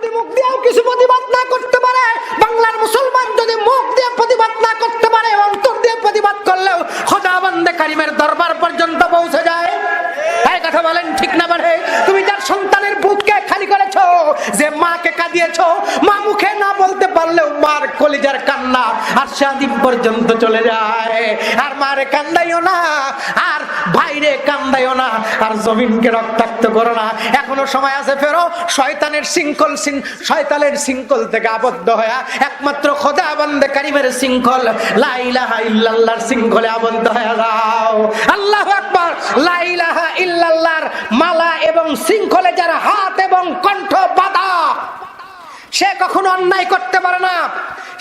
যদি মুখ দিয়েও কিছু প্রতিবাদ না করতে পারে, বাংলার মুসলমান যদি মুখ দিয়ে প্রতিবাদ না করতে পারে, অন্তর দিয়ে প্রতিবাদ করলেও খোদাবন্দে কারিমের দরবার পর্যন্ত পৌঁছে যায়। এই কথা বলেন ঠিক না বাড়ে? তুমি যার সন্তানের বুককে খালি করেছো, যে মাকে কাঁদিয়েছো, মা মুখে না বলতে পারলেও মার কলিজার কান্না আর শাদী পর্যন্ত চলে যায়। আর মারে কান্দাইও না, আর ভাইরে কান্দাইও না, আর জমিনকে রক্তাক্ত করো না। এখনো সময় আছে, ফেরো শয়তানের শৃঙ্খল থেকে আবদ্ধ হয়ে একমাত্র খোদাবন্দে কারিমের শৃঙ্খল লা ইলাহা ইল্লাল্লাহর শৃঙ্খলে আবদ্ধ হয়ে যাও। আল্লাহু আকবার। লা ইলাহা ইল্লাল্লাহর মালা এবং শৃঙ্খলে যারা হাত এবং কণ্ঠ বাঁধা, সে কখনো অন্যায় করতে পারে না,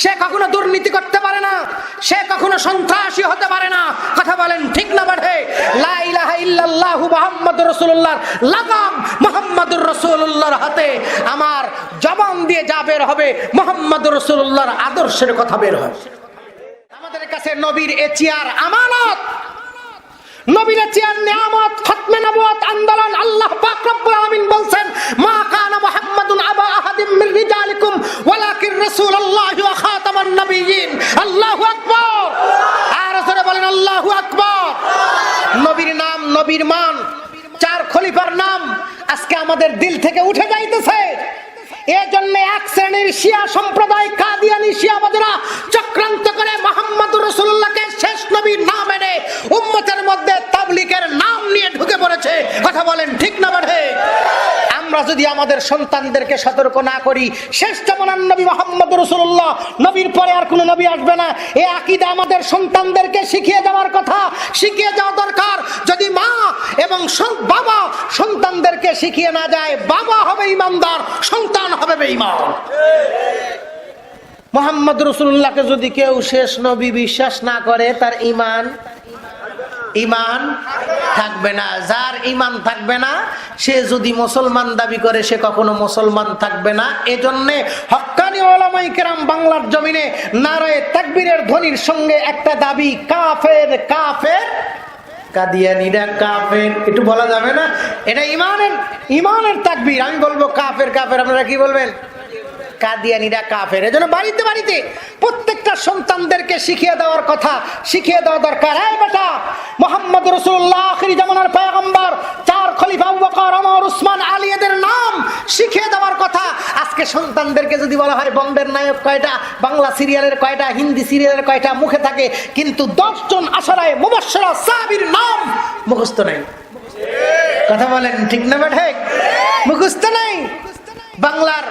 সে কখনো দুর্নীতি করতে পারে না, সে কখনো সন্ত্রাসী হতে পারে না। কথা বলেন ঠিক না বাড়ে? লা ইলাহা ইল্লাল্লাহু মুহাম্মাদুর রাসূলুল্লাহর লাগাম মুহাম্মাদুর রাসূলুল্লাহর হাতে আমার জবান দিয়ে যা বের হবে মুহাম্মাদুর রাসূলুল্লাহর আদর্শের কথা বের হবে। আমাদের কাছে নবীর এচিয়ার আমানত, নবীর এচিয়ার নিয়ামত, খতমে নবুয়ত আন্দোলন। আল্লাহ পাক রব্বুল আলামিন বলেন, মা কানা মুহাম্মাদুন আবা আহাদিম মিন রিজালিকুম ওয়ালাকিন রাসূলুল্লাহি ওয়া খাতামান নবিয়্যিন। আল্লাহু আকবার। আর জোরে বলেন আল্লাহু আকবার। নবীর নাম, নবীর মান, চার খলিফার নাম আজকে আমাদের দিল থেকে উঠে যাইতেছে। এজন্য এক শ্রেণীর শিয়া সম্প্রদায়, কাদিয়ানি শিয়াবাদীরা চক্রান্ত করে মুহাম্মদুর রাসূলুল্লাহকে শেষ নবীর নাম এনে উম্মতের মধ্যে তাবলীগের নাম নিয়ে ঢুকে পড়েছে। কথা বলেন ঠিক না বাড়ে? আমরা যদি আমাদের সন্তানদেরকে সতর্ক না করি, শেষ জামানার নবী মুহাম্মদুর রাসূলুল্লাহ, নবীর পরে আর কোনো নবী আসবে না, এই আকীদা আমাদের সন্তানদেরকে শিখিয়ে দেওয়ার কথা, শিখিয়ে যাওয়া দরকার। যদি মা এবং বাবা সন্তানদেরকে শিখিয়ে না যায়, বাবা হবে ইমানদার, সন্তান হবে বেঈমান। মুহাম্মদুর রাসূলুল্লাহকে যদি কেউ শেষ নবী বিশ্বাস না করে, তার ঈমান থাকবে না। যার ঈমান থাকবে না, সে যদি মুসলমান দাবি করে, সে কখনো মুসলমান থাকবে না। এজন্যে হক্কানি উলামায়ে কেরাম বাংলার জমিনে নারায়ে তাকবীরের ধ্বনির সঙ্গে একটা দাবি, কাফের কাফের, কাদিয়ানীরা কাফের। একটু বলা যাবে না? এটা ঈমানের তাকবীর। আমি বলবো কাফের কাফের, আপনারা কি বলবেন? কাদিয়ানীরা কাফের। এজন্য বাড়িতে বাড়িতে প্রত্যেকটা সন্তানদেরকে শিখিয়ে দেওয়ার কথা, শিখিয়ে দেওয়া দরকার। এই বেটা, মুহাম্মদুর রাসূলুল্লাহ আখিরি জামানার পয়গম্বর, চার খলিফা আবু বকর, ওমর, উসমান, আলী, এদের নাম শিখিয়ে দেওয়ার কথা। আজকে সন্তানদেরকে যদি বলা হয় বম্বের নায়ক কয়টা, বাংলা সিরিয়ালের কয়টা, হিন্দি সিরিয়ালের কয়টা, মুখে থাকে, কিন্তু 10 জন আশরায়ে মুবাশশিরা সাহাবীর নাম মুখস্থ নাই। কথা বলেন ঠিক না বেটা? মুখস্থ নাই। বাংলার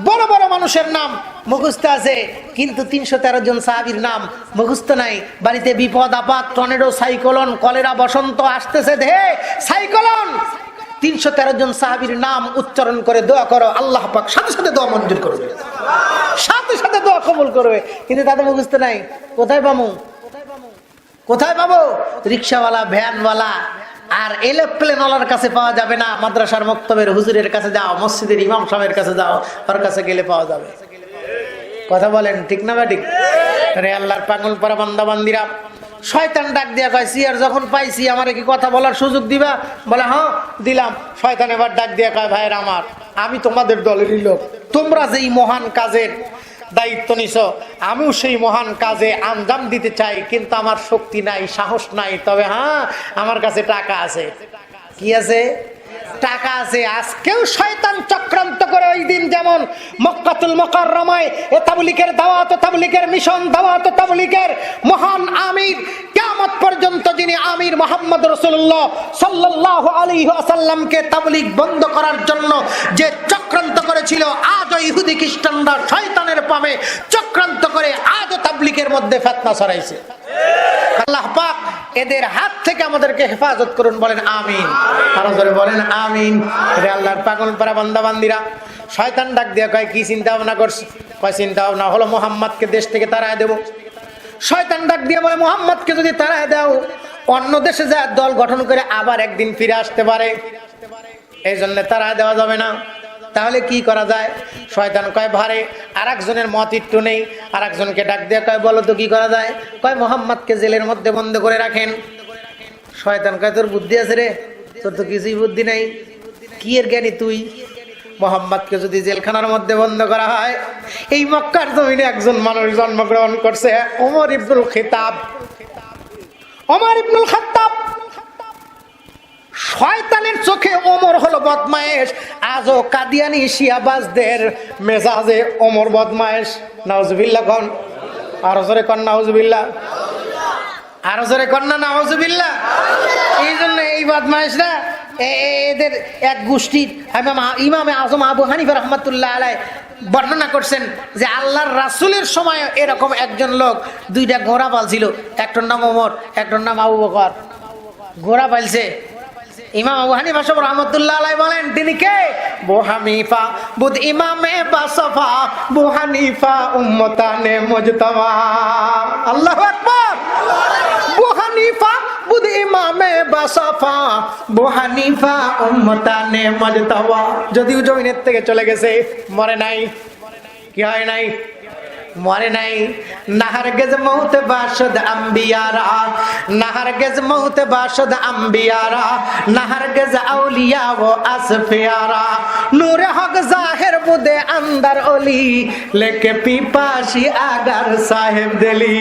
বড় বড় মানুষের নাম মুখস্থ আছে, কিন্তু 313 জন সাহাবীর নাম মুখস্থ নাই। বাড়িতে বিপদ আপদ, টর্নেডো, সাইক্লোন, কলেরা, বসন্ত আসতেছে, দেহে সাইক্লোন, 313 জন সাহাবীর নাম উচ্চারণ করে দোয়া করো, আল্লাহ পাক সাথে সাথে দোয়া মঞ্জুর করবে, সাথে সাথে দোয়া কবুল করবে। কিন্তু তাদের মুখস্থ নাই। কোথায় পাবো? কোথায় পাবো? রিকশাওয়ালা, ভ্যানওয়ালা আর এরোপ্লেনওয়ালার কাছে পাওয়া যাবে না। মাদ্রাসার মক্তবের হুজুরের কাছে যাও, মসজিদের ইমাম সাহেবের কাছে যাও, ওর কাছে গেলে পাওয়া যাবে। কথা বলেন ঠিক না ঠিক? রে আল্লাহর পাগল পারা বান্দা বান্দিরা, শয়তান ডাক দিয়া কয়, সিয়ার যখন পাইছি আমারে কি কথা বলার সুযোগ দিবা? বলে হ্যাঁ দিলাম। শয়তান এবার ডাক দিয়া কয়, ভাইয়ের আমার, আমি তোমাদের দলেরই লোক, তোমরা যেই মহান কাজের দায়িত্ব নিছো, আমিও সেই মহান কাজে আঞ্জাম দিতে চাই, কিন্তু আমার শক্তি নাই, সাহস নাই। তবে হ্যাঁ, আমার কাছে টাকা আছে। কি আছে? টাকা আছে। আজকেও শয়তান চক্রান্ত করে ওই দিন যেমন মক্কাতুল মুকাররমায় তাবলীগের দাওয়াত, তাবলীগের মিশন, দাওয়াত তাবলীগের মহান আমির, কিয়ামত পর্যন্ত যিনি আমির মুহাম্মদ রাসূলুল্লাহ সাল্লাল্লাহু আলাইহি ওয়াসাল্লামকে তাবলীগ বন্ধ করার জন্য যে চক্রান্ত করেছিল, আজও ইহুদি খ্রিস্টানরা শয়তানের পামে চক্রান্ত করে আজও তাবলীগের মধ্যে ফিতনা ছড়াইছে। আল্লাহ পাক এদের হাত থেকে আমাদেরকে হেফাজত করুন, বলেন আমিন। আরো জোরে বলেন আমিন। রে আল্লাহর পাগল পারা বান্দা বান্দিরা, শয়তান ডাক দিয়া কয়, কি চিন্তা ভাবনা করছি? কয় চিন্তা ভাবনা হলো মুহাম্মদকে দেশ থেকে তাড়ায় দেব। শয়তান ডাক দিয়া বলে, মুহাম্মদকে যদি তাড়ায় দাও, অন্য দেশে যায় দল গঠন করে আবার একদিন ফিরে আসতে পারে, এই জন্য তাড়ায় দেওয়া যাবে না। তাহলে কি করা যায়? শয়তান কয়, ভারে আর একজনের মত একটু নেই। আর একজনকে ডাক দিয়ে কয়, বলো তো কি করা যায়? কয়, মুহাম্মদকে জেলের মধ্যে বন্ধ করে রাখেন। শয়তান কয়, তোর বুদ্ধি আছে রে? তোর তো কিছুই বুদ্ধি নেই, কি এর জ্ঞানী তুই? মোহাম্মদকে যদি জেলখানার মধ্যে বন্ধ করা হয়, এই মক্কার জমিনে একজন মানুষ জন্মগ্রহণ করছে, ওমর ইবনুল খাত্তাব। ওমর ইবনুল খাত্তাব, শয়তানের চোখে ওমর হলো বদমায়েশ। আজও কাদিয়ানি শিয়াবাজদের মেজাজে ওমর বদমায়েশ। নাউজুবিল্লাহ কোন, আরো জোরে কোন নাউজুবিল্লাহ, আরো জোরে কোন না নাউজুবিল্লাহ। এই জন্য এই বদমায়েশরা এদের এক গোষ্ঠীর ইমামে আজম আবু হানিফা রাহমাতুল্লাহ আলাইহি বর্ণনা করছেন যে আল্লাহর রাসূলের সময় এরকম একজন লোক দুইটা ঘোড়া পালছিল, একটার নাম ওমর, একটার নাম আবু বকর। ঘোড়া পালছে। ইমাম আবু হানিফা সাহেব রাহমাতুল্লাহ আলাইহি বলেন, তিনি কে? আবু হানিফা বুদ ইমামে বাসফা, আবু হানিফা উম্মতানে মুজতাবা। আল্লাহু আকবার। আবু হানিফা বুদ ইমামে বাসফা, আবু হানিফা উম্মতানে মুজতাবা। যদিও জমিনের থেকে চলে গেছে, মরে নাই। কি হয় নাই? মরে নাই। নাহারগেজ মৌত বাসদ আম্বিয়ারা, নাহারগেজ মৌত বাসদ আম্বিয়ারা, নাহারগেজ আউলিয়া ও আসফিয়ারা, নূরে হক জাহির বুদে আন্দার ওলি, লেকে পিপাসি আগার সাহেব দিলি।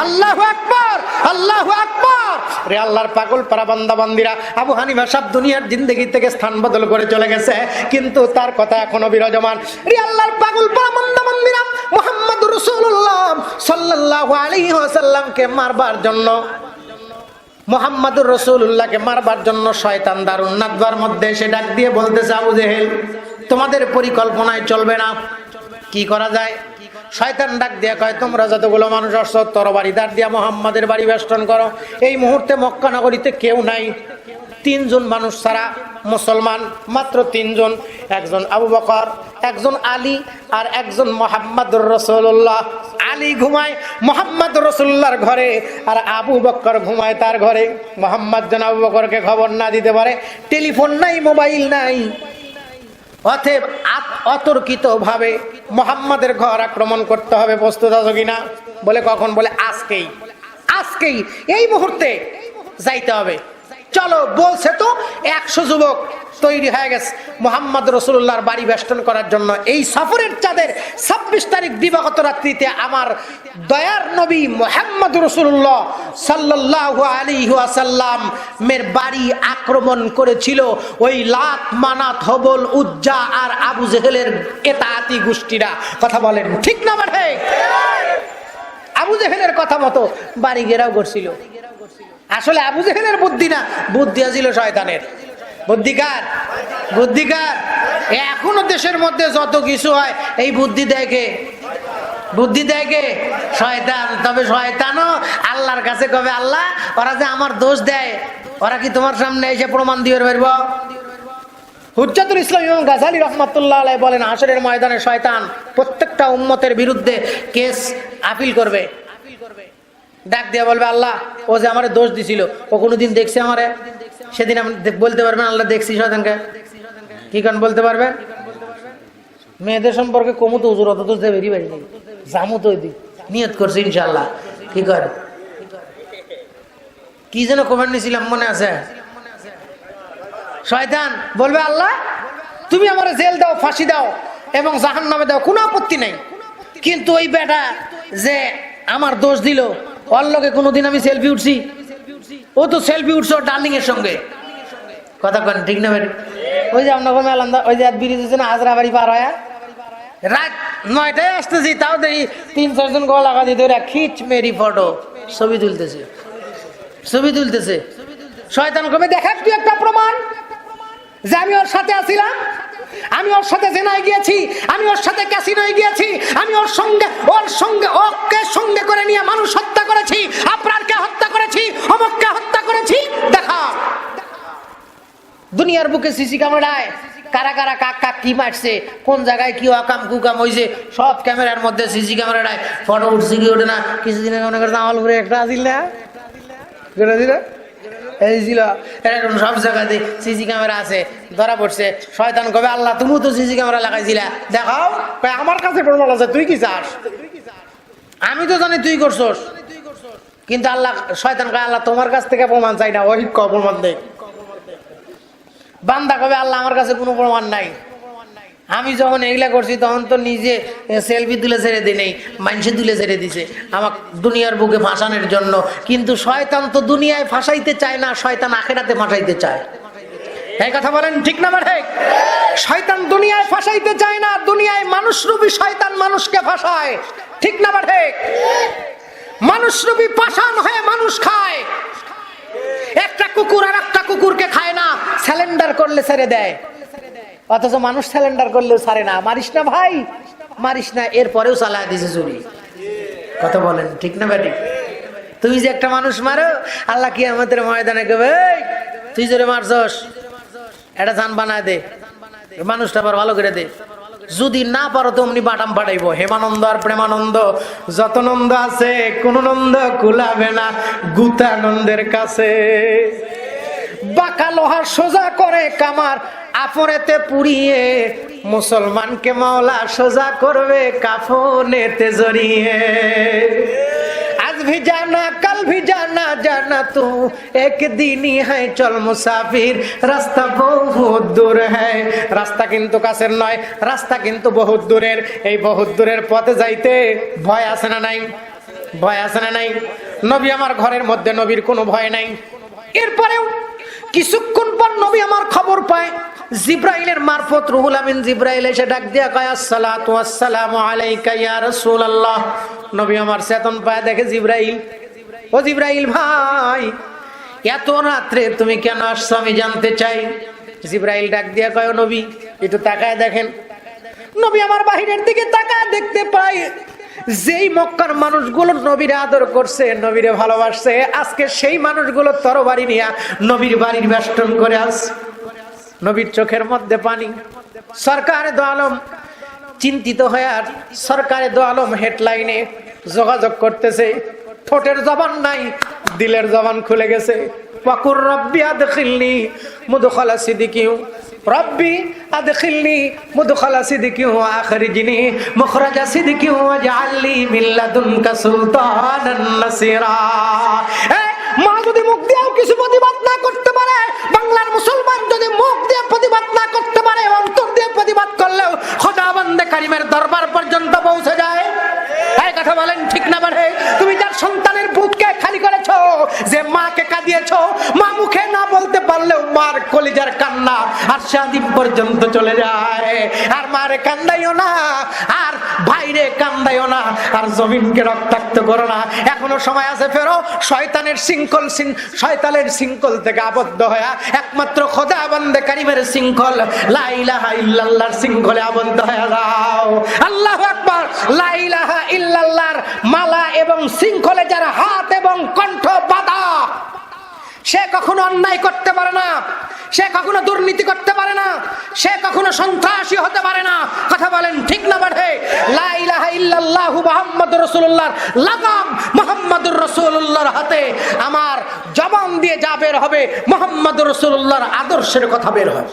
আল্লাহু আকবার, আল্লাহু আকবার। রে আল্লাহর পাগল পারা বান্দা বান্দিরা, আবু হানিফা সাহেব দুনিয়ার জিন্দেগি থেকে স্থান বদল করে চলে গেছে, কিন্তু তার কথা এখনো বিরাজমান। রে আল্লাহর পাগল পারা বান্দা বান্দিরা, মুহাম্মদুর রাসূলুল্লাহ সাল্লাল্লাহু আলাইহি ওয়াসাল্লামকে মারবার জন্য, মুহাম্মদুর রাসূলুল্লাহকে মারবার জন্য শয়তান দারুন নাদবার মধ্যে এসে ডাক দিয়ে বলতেছে, আবু জেহেল, তোমাদের পরিকল্পনায় চলবে না, কি করা যায়? শয়তান ডাক দিয়ে কয়, তোমরা যতগুলো মানুষ আসছো তরবারি দাঁড় দিয়া মুহাম্মাদের বাড়ি বেষ্টন করো। এই মুহূর্তে মক্কা নগরীতে কেউ নাই, 3 জন মানুষ ছাড়া মুসলমান, মাত্র 3 জন। একজন আবু বকর, একজন আলী, আর একজন মুহাম্মদুর রাসূলুল্লাহ। আলী ঘুমায় মুহাম্মদুর রাসূলুল্লাহর ঘরে, আর আবু বকর ঘুমায় তার ঘরে। মুহাম্মদ যেন আবু বকরকে খবর না দিতে পারে, টেলিফোন নাই, মোবাইল নাই। অতএব অতর্কিত ভাবে মুহাম্মাদের ঘর আক্রমণ করতে হবে। প্রস্তুত আছো কিনা? বলে কখন? বলে আজকেই, আজকেই, এই মুহূর্তে যাইতে হবে। চলো, বলছে তো 100 যুবক তৈরি হয়ে গেছে মুহাম্মদ রাসূলুল্লাহর বাড়ি বেষ্টন করার জন্য। এই সফরের চাঁদের 26 তারিখ দিবাগত রাত্রিতে আমার দয়ার নবী মুহাম্মদ রাসূলুল্লাহ সাল্লাল্লাহু আলাইহি ওয়াসাল্লাম মের বাড়ি আক্রমণ করেছিল ওই লাত, মানাত, হবল, উজ্জা আর আবু জেহেলের এতাআতি গোষ্ঠীরা। কথা বলেন ঠিক না বাড়ে? আবু জেহেলের কথা মতো বাড়ি ঘেরাও করছিল। আসলে আবু জেহেলের বুদ্ধি না, বুদ্ধি ছিল শয়তানের। বুদ্ধি কার? বুদ্ধি কার? এখনো দেশের মধ্যে যত কিছু হয় এই বুদ্ধি দেখে, বুদ্ধি দেখে শয়তান। তবে শয়তানও আল্লাহর কাছে কবে, আল্লাহ ওরা যে আমার দোষ দেয়, ওরা কি তোমার সামনে এসে প্রমাণ দিয়ে পারব? হুজ্জাতুল ইসলাম ইমাম গাযালি রাহমাতুল্লাহ আলাইহি বলেন, হাশরের ময়দানে শয়তান প্রত্যেকটা উম্মতের বিরুদ্ধে কেস আপিল করবে। ডাক দিয়ে বলবে, আল্লাহ ও যে আমারে দোষ দিছিল, ও কোনোদিন দেখছে আমারে? সেদিন আপনি বলতে পারবেন আল্লাহ দেখছি শয়তানকে? কি কারণ বলতে পারবেন? মেয়েদের সম্পর্কে কমু তো হুজুর, অত দোষ দেবে বেরি নেই, জামু তো নিয়ত করছি ইনশাআল্লাহ। কি করে? কি যেন কমেন্ট নিয়েছিলাম মনে আছে? শয়তান বলবে, আল্লাহ তুমি আমারে জেল দাও, ফাঁসি দাও এবং জাহান্নামে দাও, কোনো আপত্তি নাই, কিন্তু ওই বেটা যে আমার দোষ দিল, ওর লগে কোনোদিন আমি সেলফি উঠছি? ও তো সেলফি উঠছে ওর ডার্লিং এর সঙ্গে। কথা কেন ঠিক না? ওই যে আপনার মেলান্দা, ওই যে ব্রিজ হচ্ছে না হাজরাবাড়ি পার হয়, রাত 9টায় আসতেছি, তাও দেখি 3-4 জন গলা লাগা দিতে খিচ মেরি ফটো ছবি তুলতেছে, ছবি তুলতেছে। শয়তান কবে, দেখা তুই একটা প্রমাণ যে আমি ওর সাথে আছিলাম, আমি ওর সাথে জেনায় গিয়েছি, আমি ওর সাথে ক্যাসিনোয় গিয়েছি, আমি ওর সঙ্গে ওকে সঙ্গে করে নিয়ে মানুষ হত্যা করেছি, আপনারকে হত্যা করেছি, অমুককে হত্যা করেছি। দেখা দুনিয়ার বুকে সিসি ক্যামেরায় কারা কারা কাক কাক কি মারছে, কোন জায়গায় কি অকাম কুকাম হয়েছে, সব ক্যামেরার মধ্যে সিসি ক্যামেরায় ফটো উঠছে কি ওঠে না। কিছুদিন মনে করছে আমল করে একটা আসিল না, সব জায়গাতে সিসি ক্যামেরা আছে, ধরা পড়ছে। শয়তান কবে, আল্লাহ তুমি তো সিসি ক্যামেরা লাগাইছিলা, দেখাও। আমার কাছে প্রমাণ আছে, তুই কি চাস? আমি তো জানি তুই করছস, কিন্তু আল্লাহ, শয়তান কবে, আল্লাহ তোমার কাছ থেকে প্রমাণ চাই না, ওই প্রমাণ দে। বান্দা কবে, আল্লাহ আমার কাছে কোনো প্রমাণ নাই, আমি যখন এগুলা করছি তখন তো নিজে সেলফি তুলে ছেড়ে দিই নেই, মানুষে তুলে ছেড়ে দিছে আমাকে দুনিয়ার বুকে ফাঁসানোর জন্য। কিন্তু শয়তান তো দুনিয়ায় ফাঁসাইতে চায় না, শয়তান আখিরাতে ফাঁসাইতে চায়। এই কথা বলেন ঠিক না ঠিক? শয়তান দুনিয়ায় ফাঁসাইতে চায় না, দুনিয়ায় মানুষরূপী শয়তান মানুষকে ফাঁসায়। ঠিক না ঠিক? মানুষরূপী পাষাণ হয়ে মানুষ খায়। একটা কুকুর আর একটা কুকুরকে খায় না, স্যালেন্ডার করলে ছেড়ে দেয়, অথচ মানুষ স্যালেন্ডার করলেও ছাড়ে না। মারিস না ভাই, মারিস না, এরপরেও চালায় দিছে চুরি। কথা বলেন ঠিক না ঠিক? তুই যে একটা মানুষ মারো, আল্লাহ কি আমাদের ময়দানে কবে তুই জোরে মারছস, এটা জান বানায় দে, মানুষটা আবার ভালো করে দে। যদি না পারো তো অমনি বাটাম পাঠাইবো। হেমানন্দ আর প্রেমানন্দ যত নন্দ আছে, কোন নন্দ কুলাবে না গুতানন্দের কাছে। বাঁকা লোহা সোজা করে কামার আপনেতে পুড়িয়ে, মুসলমানকে মাওলা সোজা করবে কাফনেতে জড়িয়ে। आज भी जाना कल भी जाना, जाना तू एक दिन ही है, चल मुसाफिर रास्ता बहुत दूर है। রাস্তা কিন্তু কাছের নয়, রাস্তা কিন্তু বহুত দূরের। এই বহুত দূরের পথে যাইতে ভয় আছে না নাই? ভয় আছে না নাই? নবী আমার ঘরের মধ্যে, নবীর কোনো ভয় নাই। এরপরেও কিছুক্ষণ পর নবী আমার খবর পায়, জিব্রাইলের মারফত রুহুল আমিন জিব্রাইল এসে ডাক দিয়া কয়, আসসালাতু ওয়াসসালামু আলাইকা ইয়া রাসূলুল্লাহ। নবী আমার চেতন পায়, দেখে জিব্রাইল। ও জিব্রাইল ভাই, এত রাত্রে তুমি কেন আসছো আমি জানতে চাই। জিব্রাইল ডাক দিয়া কয়, নবী একটু তাকায় দেখেন। নবী আমার বাহিরের দিকে তাকায় দেখতে পাই, যেই মক্কার মানুষগুলো নবীরে আদর করছে, নবীরে ভালোবাসছে, আজকে সেই মানুষগুলো তরবারি নিয়ে নবীর বাড়ির বেষ্টন করে আসছে। নবীর চোখের মধ্যে পানি। সরকারে দো আলম চিন্তিত হয়ে আর সরকারে দো আলম হেডলাইনে যোগাযোগ করতেছে। ঠোঁটের জবান নাই, দিলের জবান খুলে গেছে। ওয়াকুর রব্বি আদখিলনি মুদখালা সিদ্দিকিন, রব্বি আদখিলনি মুদখালা সিদ্দিকিন ওয়া আখরিজনি মুখরাজা সিদ্দিকিন ওয়াজআলনি মিন লাদুনকা সুলতানান নাসিরা। মা যদি মুখ দিয়েও কিছু প্রতিবাদ না করতে পারে, বাংলার মুসলমান যদি মুখ দিয়ে প্রতিবাদ না করতে পারে, অন্তর দিয়ে প্রতিবাদ করলেও খোদাবন্দে কারিমের দরবার পর্যন্ত পৌঁছে যায়। এই কথা বলেন ঠিক না বারে? তুমি যার সন্তানের বুককে খালি করেছো, যে মাকে কাঁদিয়েছো, মা মুখে না বলতে পারলেও মার কলিজার কান্না আর শাদিম পর্যন্ত চলে যায়। আর মারে কান্দাইও না, আর ভাইরে কান্দাইও না, আর জমিনকে রক্তাক্ত করো না। এখনো সময় আছে, ফেরো শয়তানের শয়তানের শৃঙ্খল থেকে আবদ্ধ হয়ে একমাত্র খোদা বান্দে কারিমের শৃঙ্খল লা ইলাহা ইল্লাল্লাহর শৃঙ্খলে আবদ্ধ হয়ে যাও। আল্লাহু আকবার। লা ইলাহা ইল্লাল্লাহর মালা এবং শৃঙ্খলে যার হাত এবং কণ্ঠ বাঁধা, সে কখনো অন্যায় করতে পারে না, সে কখনো দুর্নীতি করতে পারে না, সে কখনো সন্ত্রাসী হতে পারে না। কথা বলেন ঠিক না বাড়ে? লা ইলাহা ইল্লাল্লাহু মুহাম্মাদুর রাসূলুল্লাহর লাগাম মুহাম্মাদুর রাসূলুল্লাহর হাতে। আমার জবান দিয়ে যা বের হবে মুহাম্মাদুর রাসূলুল্লাহর আদর্শের কথা বের হয়।